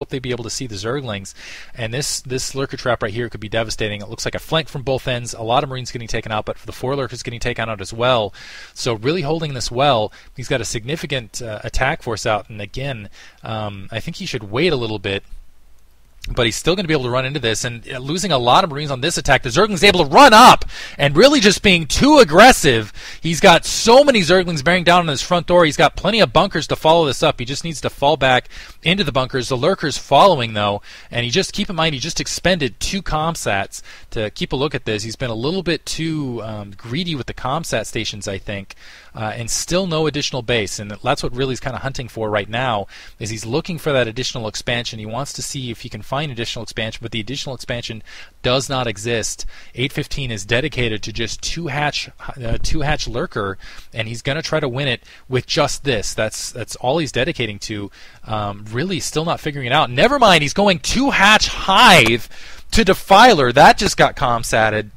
hope they be able to see the Zerglings. And this lurker trap right here could be devastating. It looks like a flank from both ends. A lot of Marines getting taken out, but the 4 lurkers getting taken out as well. So really holding this well. He's got a significant attack force out, and again, I think he should wait a little bit. But he's still going to be able to run into this, and losing a lot of Marines on this attack. The Zergling's able to run up and really just being too aggressive. He's got so many Zerglings bearing down on his front door. He's got plenty of bunkers to follow this up. He just needs to fall back into the bunkers. The Lurker's following, though, and keep in mind, he just expended 2 comsats to keep a look at this. He's been a little bit too greedy with the comsat stations, I think, and still no additional base. And that's what really he's kind of hunting for right now, is he's looking for that additional expansion. He wants to see if he can find additional expansion, but the additional expansion does not exist. 815 is dedicated to just two hatch lurker, and he's going to try to win it with just this. That's all he's dedicating to. Really still not figuring it out. Never mind, he's going 2 hatch hive to Defiler. That just got comsatted.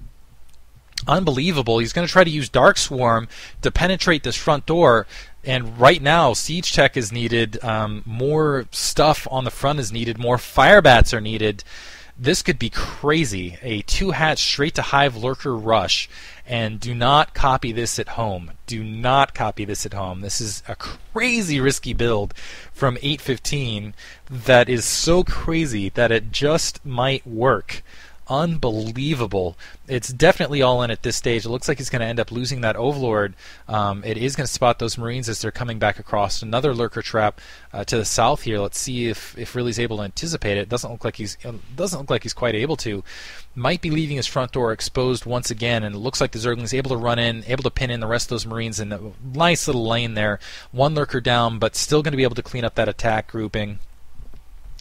Unbelievable. He's going to try to use Dark Swarm to penetrate this front door. And right now, Siege Tech is needed, more stuff on the front is needed, more Firebats are needed. This could be crazy. A 2-hatch straight-to-hive lurker rush. And do not copy this at home. Do not copy this at home. This is a crazy risky build from 815 that is so crazy that it just might work. Unbelievable. It's definitely all in at this stage. It looks like he's going to end up losing that Overlord. It is going to spot those Marines as they're coming back across. Another lurker trap to the south here. Let's see if Really's able to anticipate it. Doesn't look like he's quite able to. Might be leaving his front door exposed once again, and it looks like the Zergling's able to run in, able to pin in the rest of those Marines in a nice little lane there. 1 lurker down, but still going to be able to clean up that attack grouping.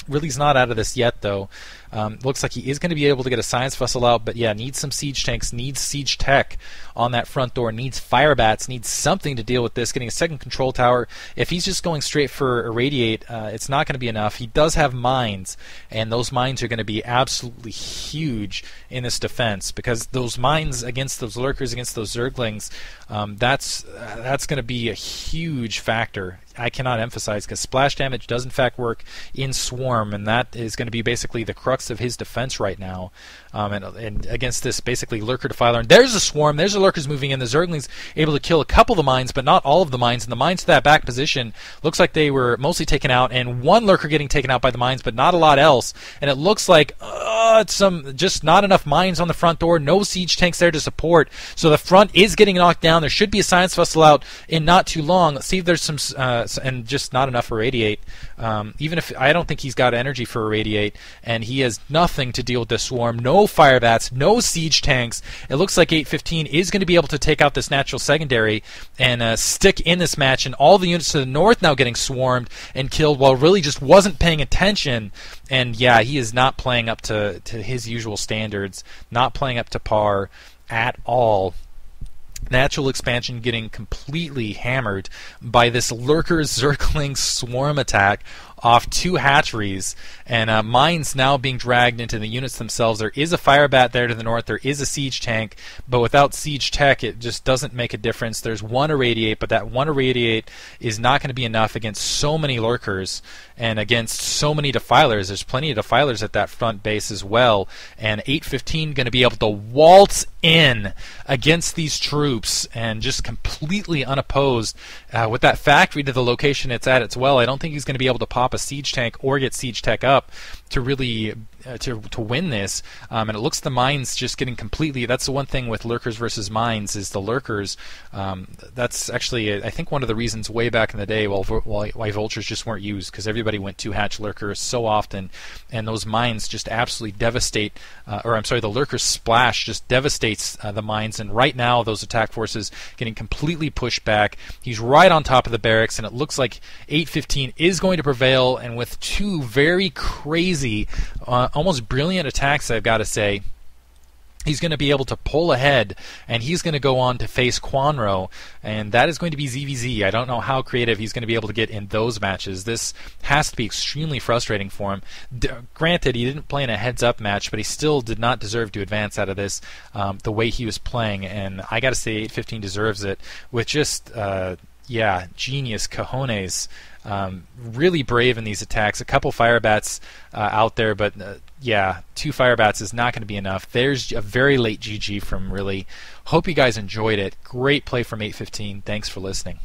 Really's not out of this yet, though. Looks like he is going to be able to get a science vessel out, but yeah, needs some siege tanks, needs siege tech on that front door, needs firebats, needs something to deal with this, getting a second control tower. If he's just going straight for irradiate, it's not going to be enough. He does have mines, and those mines are going to be absolutely huge in this defense, because those mines against those lurkers, against those Zerglings, that's going to be a huge factor. I cannot emphasize, because splash damage does in fact work in Swarm, and that is going to be basically the crux of his defense right now. And against this basically lurker defiler, and there's a Swarm, there's the lurkers moving in. The Zerglings able to kill a couple of the mines, but not all of the mines, and the mines to that back position looks like they were mostly taken out, and 1 lurker getting taken out by the mines, but not a lot else. And it looks like it's just not enough mines on the front door, no siege tanks there to support, so the front is getting knocked down. There should be a science vessel out in not too long. Let's see if there's some and just not enough irradiate. Even if I don't think he's got energy for irradiate, and he has nothing to deal with this Swarm. No firebats, no siege tanks. It looks like 815 is going to be able to take out this natural secondary and stick in this match, and all the units to the north now getting swarmed and killed while really just wasn't paying attention. And yeah, he is not playing up to his usual standards, not playing up to par at all. Natural expansion getting completely hammered by this lurker Zergling swarm attack off 2 hatcheries, and mines now being dragged into the units themselves. There is a firebat there to the north, there is a siege tank, but without siege tech it just doesn't make a difference. There's 1 irradiate, but that 1 irradiate is not going to be enough against so many lurkers and against so many defilers. There's plenty of defilers at that front base as well, and 815 going to be able to waltz in against these troops and just completely unopposed with that factory to the location it's at as well. I don't think he's going to be able to pop a siege tank or get siege tech up to really to win this, and it looks the mines just getting completely. That's the one thing with lurkers versus mines, is the lurkers. That's actually, I think, one of the reasons way back in the day why vultures just weren't used, because everybody went 2-hatch lurkers so often, and those mines just absolutely devastate. The lurkers splash just devastates the mines, and right now those attack forces getting completely pushed back. He's right on top of the barracks, and it looks like 815 is going to prevail, and with 2 very crazy, almost brilliant attacks, I've got to say, he's going to be able to pull ahead, and he's going to go on to face Quanro, and that is going to be ZVZ. I don't know how creative he's going to be able to get in those matches. This has to be extremely frustrating for him. Granted, he didn't play in a heads-up match, but he still did not deserve to advance out of this the way he was playing, and I got to say 815 deserves it with just genius cojones Really brave in these attacks. A couple fire bats out there, but yeah, 2 fire bats is not going to be enough. There's a very late GG from Really. Hope you guys enjoyed it. Great play from 815. Thanks for listening.